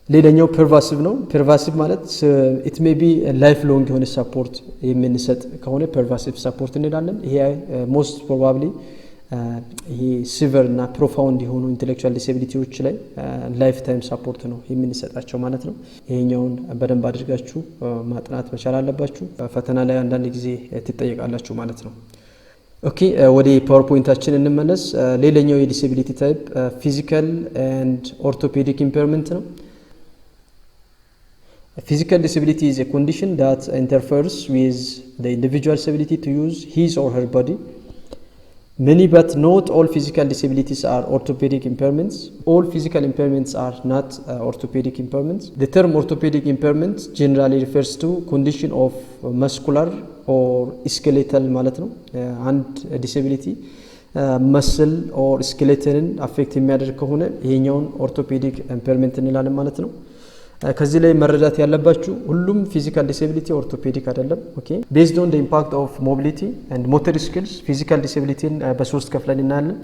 ሌላኛው ፐርቫሲቭ ነው ፐርቫሲቭ ማለት it may be a lifelong የሆነ ሰፖርት የምንሰጥ ከሆነ ፐርቫሲቭ ሰፖርት እንላለን ይሄ most probably ይሄ ሲቨር እና ፕሮፋውንድ የሆኑ ኢንተሌክቹዋል ዲስኤቢሊቲዎች ላይ ላይፍ ታይም ሰፖርት ነው የምንሰጣቸው ማለት ነው ይሄኛውን በደንብ አድርጋችሁ ማጥናት መቻል አለባችሁ ፈተና ላይ አንዳንድ ጊዜ ትጠየቃላችሁ ማለት ነው ኦኬ ወደ ፓወርፖይንታችን እንመለስ ሌላኛው የዲስኤቢሊቲ ታይፕ ፊዚካል ኤንድ ኦርቶፔዲክ ኢምፔርመንት ነው Physical disability is a condition that interferes with the individual's ability to use his or her body. Many but not all physical disabilities are orthopedic impairments. All physical impairments are not orthopedic impairments. The term orthopedic impairment generally refers to condition of muscular or skeletal ማለት ነው and disability muscle or skeleton affect የሚያደርግ ከሆነ ይሄኛውን orthopedic impairment እንላለን ማለት ነው ከዚህ ላይ መረዳት ያለባችሁ ሁሉም ፊዚካል ዲስኤቢሊቲ ኦርቶፔዲክ አይደለም ኦኬ based on the impact of mobility and motor skills physical disability በሶስት ከፍለን እናያለን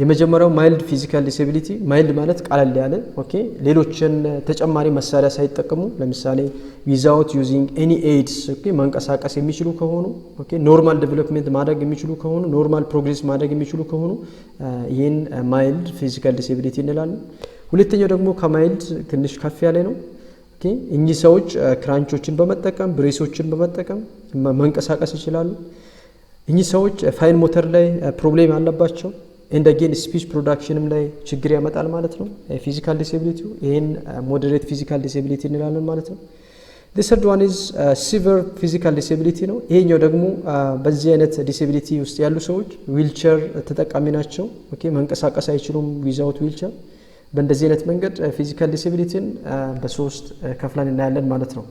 የመጀመሪያው ማይልድ ፊዚካል ዲስኤቢሊቲ ማይልድ ማለት ቀለል ያለ ኦኬ ሌሎችን ተጨማሪ መሳሪያ ሳይጠቀሙ ለምሳሌ without using any aids ኦኬ መንቀሳቀስ የሚችሉ ከሆኑ ኦኬ ኖርማል ዴቨሎፕመንት ማድረግ የሚችሉ ከሆኑ ኖርማል ፕሮግሬስ ማድረግ የሚችሉ ከሆኑ ይሄን ማይልድ ፊዚካል ዲስኤቢሊቲ እንላለን ሁለተኛው ደግሞ ከማይልድ ትንሽ ከፍ ያለ ነው ኦኬ እኚህ ሰዎች ክራንቾችን በመጠቀም ብሬሶችን በመጠቀም መንቀሳቀስ ይችላሉ እኚህ ሰዎች ፋይን ሞተር ላይ ፕሮብሌም አለባቸው and again speech productionም ላይ ችግር ያመጣል ማለት ነው ፊዚካል ዲስኤቢሊቲ ይሄን ሞደሬት ፊዚካል ዲስኤቢሊቲ እንላለን ማለት ነው the third one is severe physical disability ነው ይሄኛው ደግሞ በዚህ አይነት ዲስኤቢሊቲ ውስጥ ያሉ ሰዎች ዊልቸር ተጠቃሚ ናቸው ኦኬ መንቀሳቀስ አይችሉም without wheelchair በእንደዚህ አይነት መንገድ ፊዚካል ዲስኤቢሊቲን በሶስት ከፍለን እናያለን ማለት ነው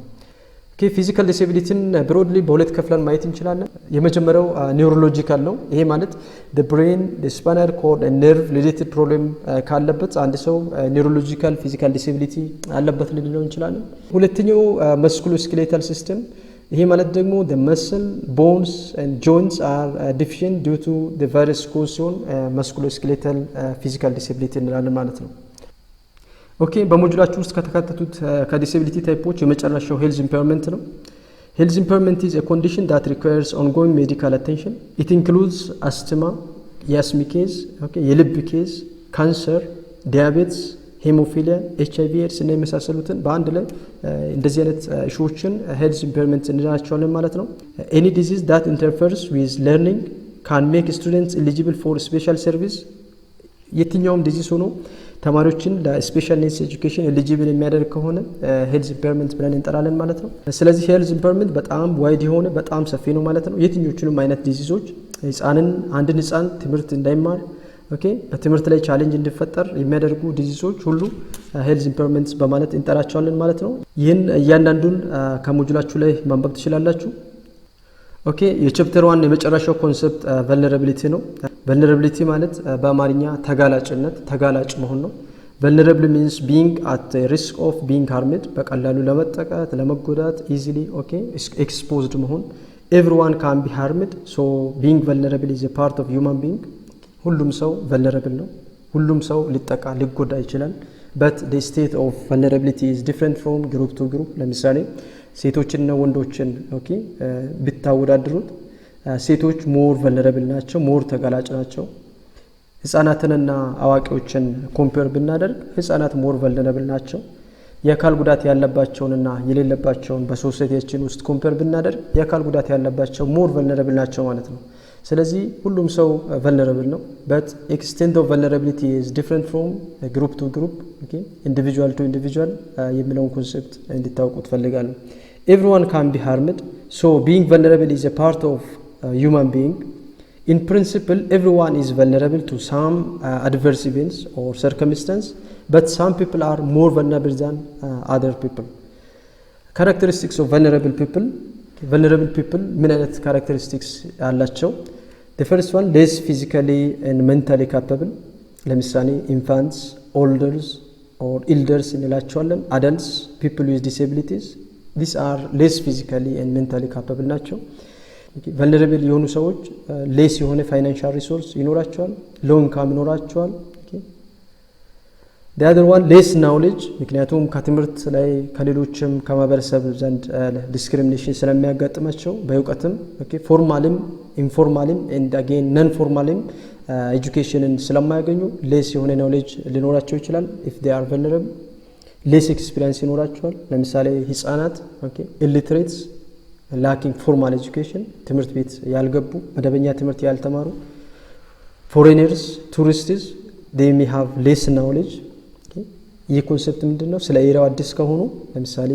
ኦኬ ፊዚካል ዲስኤቢሊቲን ብሮድሊ በሁለት ከፍለን ማየት እንችላለን የመጀመሪያው ኒውሮሎጂካል ነው ይሄ ማለት the brain the spinal cord and nerve related problem ካለበት አንድ ሰው ኒውሮሎጂካል ፊዚካል ዲስኤቢሊቲ አለበት ልንለው እንችላለን ሁለተኛው musculoskeletal system ይሄ ማለት ደግሞ the muscle bones and joints are deficient due to the various causes musculoskeletal physical disability እንላለን ማለት ነው ኦኬ በሞጁላችሁ ውስጥ ከተካተቱት ከዲስኤቢሊቲ ታይፖች የመጨረሻው ሄልዝ ኢምፔርመንት ነው ሄልዝ ኢምፔርመንት is a condition that requires ongoing medical attention it includes asthma asthma case okay የልብ ኬዝ ካንሰር ዲያቤትስ ሄሞፊሊያ ኤችአይቪ ኤድስ እና የመሳሰሉትን በአንድ ላይ እንደዚህ አይነት ኢሹዎችን ሄልዝ ኢምፔርመንት እንላቸዋለን ማለት ነው any disease that interferes with learning can make students eligible for special service የትኛውም ዲዚዝ ሆኖ ተማሪዎችን ለስፔሻል ኒድስ ኤጁኬሽን ኤሊጂብል የሚያደርግ ከሆነ ሄልዝ ኢምፔርመንት ብለን እንጠራለን ማለት ነው። ስለዚህ ሄልዝ ኢምፔርመንት በጣም ዋይድ የሆነ በጣም ሰፊ ነው ማለት ነው። የትኞቹንም አይነት ዲዚዞች አንድን ህፃን ትምህርት እንዳይማር በትምህርት ላይ ቻሌንጅ እንዲፈጠር የሚያደርጉ ዲዚዞች ሁሉ ሄልዝ ኢምፔርመንትስ በማለት እንጠራቸዋለን ማለት ነው። ይህን እያንዳንዱን ከሞጁላችሁ ላይ ማንበብ ትችላላችሁ። የቻፕተር 1 የመጨረሻው ኮንሰፕት ቨልነራቢሊቲ ነው። ቨልነራቢሊቲ ማለት በአማርኛ ተጋላጭ መሆን ነው። ቨልነራብል ሚንስ ቢንግ አት ሪስክ ኦፍ ቢንግ ሃርምድ፣ በቀላሉ ለመጠቃት ለመጎዳት ኢዚሊ ኤክስፖዝድ መሆን። ኤቭሪዋን ካን ቢ ሃርምድ ሶ ቢንግ ቨልነራብል ኢዝ ኤ ፓርት ኦፍ ሂውማን ቢንግ። ሁሉም ሰው ቨልነራብል ነው። ሁሉም ሰው ሊጎዳ ይችላል። በት the state of vulnerability is different from group to group። ለምሳሌ ሴቶችና ወንዶችን ብታወዳድሩት ሴቶች ሞር ቨልነራብል ናቸው፣ ሞር ተጋላጭ ናቸው። ህፃናትንና አዋቂዎችን ኮምፔር ብናደርግ ህፃናት ሞር ቨልነራብል ናቸው። የአካል ጉዳት ያለባቸውንና የሌለባቸውን በሶሳይቲያችን ውስጥ ኮምፔር ብናደርግ የአካል ጉዳት ያለባቸው ሞር ቨልነራብል ናቸው ማለት ነው። ስለዚህ ሁሉም ሰው vulnerable ነው። but extent of vulnerability is different from group to group, individual to individual የሚለውን ኮንሰፕት እንድታውቁት ፈልጋለሁ። everyone can be harmed, so being vulnerable is a part of human being. In principle, everyone is vulnerable to some adverse events or circumstance, but some people are more vulnerable than other people. Characteristics of vulnerable people ምን አይነት ካራክተሪስቲክስ አላቸው? the first one, less physically and mentally capable። ለምሳሌ infants, elders or elders እንላቸዋለን። adults, people with disabilities, these are less physically and mentally capable ናቸው። vulnerable የሆኑ ሰዎች less የሆነ financial resource ይኖራቸዋል፣ low income ይኖራቸዋል። the other one, less knowledge፣ ምክንያቱም ከትምህርት ላይ ከሌሎችም ከማህበረሰብ ዘንድ ዲስክሪሚኔሽን ስለሚያጋጥማቸው በእውቀትም ፎርማልም ኢንፎርማልም and again non formalም ኤጁኬሽንን ስለማያገኙ less የሆነ knowledge ሊኖራቸው ይችላል። if they are vulnerable less experience ይኖራቸዋል። ለምሳሌ ህፃናት illiterates lacking formal education፣ ትምህርት ቤት ያልገቡ መደበኛ ትምህርት ያልተማሩ። foreigners, tourists, they may have less knowledge። ይህ ኮንሰፕት ምንድነው? ስለ ኤሪያው አዲስ ከሆኑ ለምሳሌ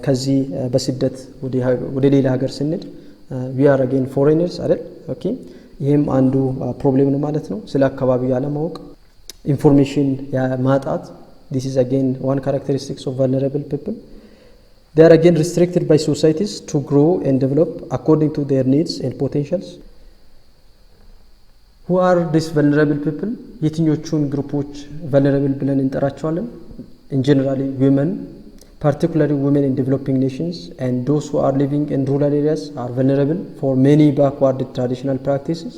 ከዚህ በስደት ወደ ሌላ ሀገር ስንሄድ we are again foreigners አይደል? ይሄም አንዱ ፕሮብሌም ነው ማለት ነው። ስለ አካባቢው ያለማወቅ ኢንፎርሜሽን ማጣት። this is again one characteristics of vulnerable people. they are again restricted by societies to grow and develop according to their needs and potentials. who are these vulnerable people? የትኞቹን ግሩፖች vulnerable ብለን እንጠራቸዋለን? in generally women, particularly women in developing nations, and those who are living in rural areas are vulnerable for many backward traditional practices.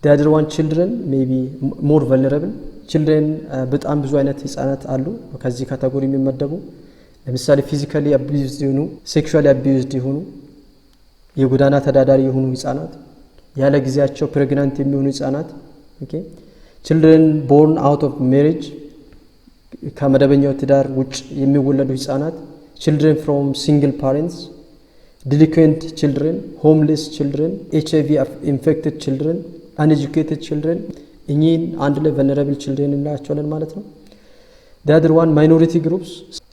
the other one, children may be more vulnerable. children በጣም ብዙ አይነት ህፃናት አሉ ከዚህ ካቴጎሪ የሚመደቡ። ለምሳሌ physically abused የሆኑ፣ sexually abused የሆኑ፣ የጎዳና ተዳዳሪ የሆኑ ህፃናት፣ ያለ ጊዜያቸው ፕሬግናንት የሚሆኑ ህፃናት። children born out of marriage፣ ከመደበኛው ትዳር ውጭ የሚወለዱ ህፃናት። children from single parents፣ delinquent children፣ homeless children፣ HIV infected children፣ uneducated children። እኚህን አንድ ላይ vulnerable children እንላቸዋለን ማለት ነው። the other one, minority groups፣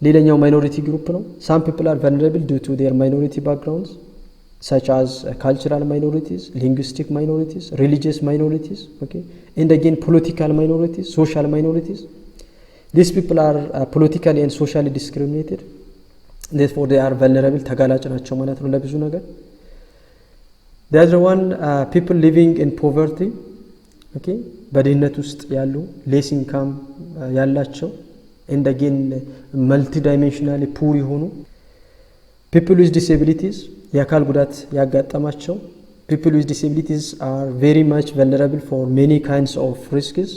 ሌላኛው minority group ነው። some people are vulnerable due to their minority backgrounds such as cultural minorities, linguistic minorities, religious minorities, and again political minorities, social minorities. these people are politically and socially discriminated, therefore they are vulnerable፣ ተጋላጭ ናቸው ማለት ነው ለብዙ ነገር። the other one, people living in poverty፣ በድህነት ውስጥ ያሉ፣ less income ያላቸው፣ and again multidimensionally poor የሆኑ። people with disabilities፣ የአካል ጉዳት ያጋጠማቸው። people with disabilities are very much vulnerable for many kinds of risks።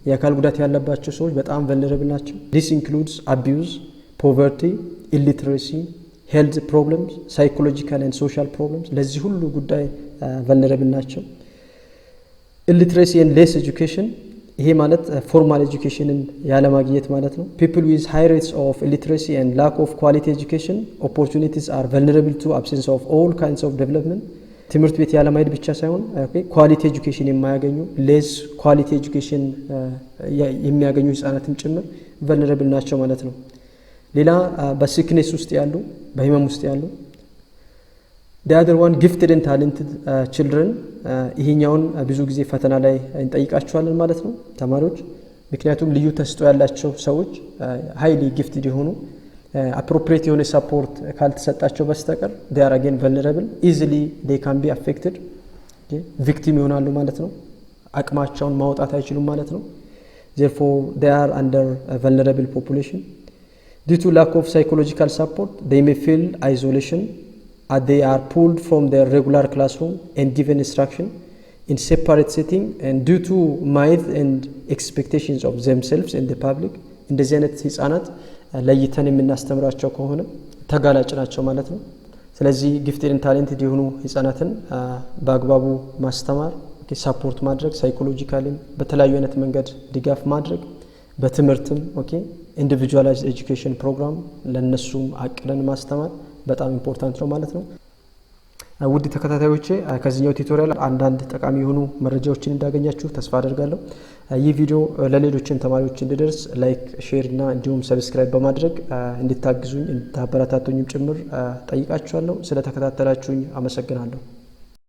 የአካል ጉዳት ያለባቸው ሰዎች በጣም vulnerable ናቸው። this includes abuse, poverty, illiteracy, health problems, psychological and social problems። ለዚህ ሁሉ ጉዳይ vulnerable ናቸው። illiteracy and less education፣ ይሄ ማለት ፎርማል ኤጁኬሽንን ያለማግኘት ማለት ነው። people with high rates of illiteracy and lack of quality education opportunities are vulnerable to absence of all kinds of development ትምህርት ቤት ያለ ማይድ ብቻ ሳይሆን ኳሊቲ ኤጁኬሽን የማያገኙ ሌስ ኳሊቲ ኤጁኬሽን የሚያገኙ ህፃናትም ጭምር vulnerable ናቸው ማለት ነው። ሌላ በሲክኔስ ውስጥ ያሉ በህመም ውስጥ ያሉ the other one gifted and talented children ይሄኛውን ብዙ ጊዜ ፈተና ላይ እንጠይቃቸዋለን ማለት ነው ተማሪዎች ምክንያቱም ልዩ ተስጦ ያላቸው ሰዎች highly gifted የሆኑ appropriate የሆነ support ካልተሰጣቸው በስተቀር they are again vulnerable easily they can be affected victim ይሆናሉ ማለት ነው አቅማቸውን ማውጣት አይችሉም ማለት ነው therefore they are under a vulnerable population due to lack of psychological support they may feel isolation as they are pulled from their regular classroom and given instruction in separate setting and due to myth and expectations of themselves and the public እንደዚህ አይነት ህፃናት ለይተን የምናስተምራቸው ከሆነ ተጋላጭ ናቸው ማለት ነው ስለዚህ gifted and talented የሆኑ ህፃናትን በአግባቡ ማስተማር ሰፖርት ማድረግ ሳይኮሎጂካሊ በተለያዩ አይነት መንገድ ድጋፍ ማድረግ በትምህርትም individualized education program ለነሱም አቅለን ማስተማር በጣም ኢምፖርታንት ነው ማለት ነው ውድ ተከታታዮቼ ከዚህኛው ቱቶሪያል አንዳንድ ጠቃሚ የሆኑ መረጃዎችን እንዳገኛችሁ ተስፋ አደርጋለሁ ይህ ቪዲዮ ለሌሎችም ተማሪዎች እንዲደርስ ላይክ ሼር እና እንዲሁም ሰብስክራይብ በማድረግ እንድታግዙኝ እንድታበረታቱኝም ጭምር ጠይቃችኋለሁ ስለተከታተላችሁኝ አመሰግናለሁ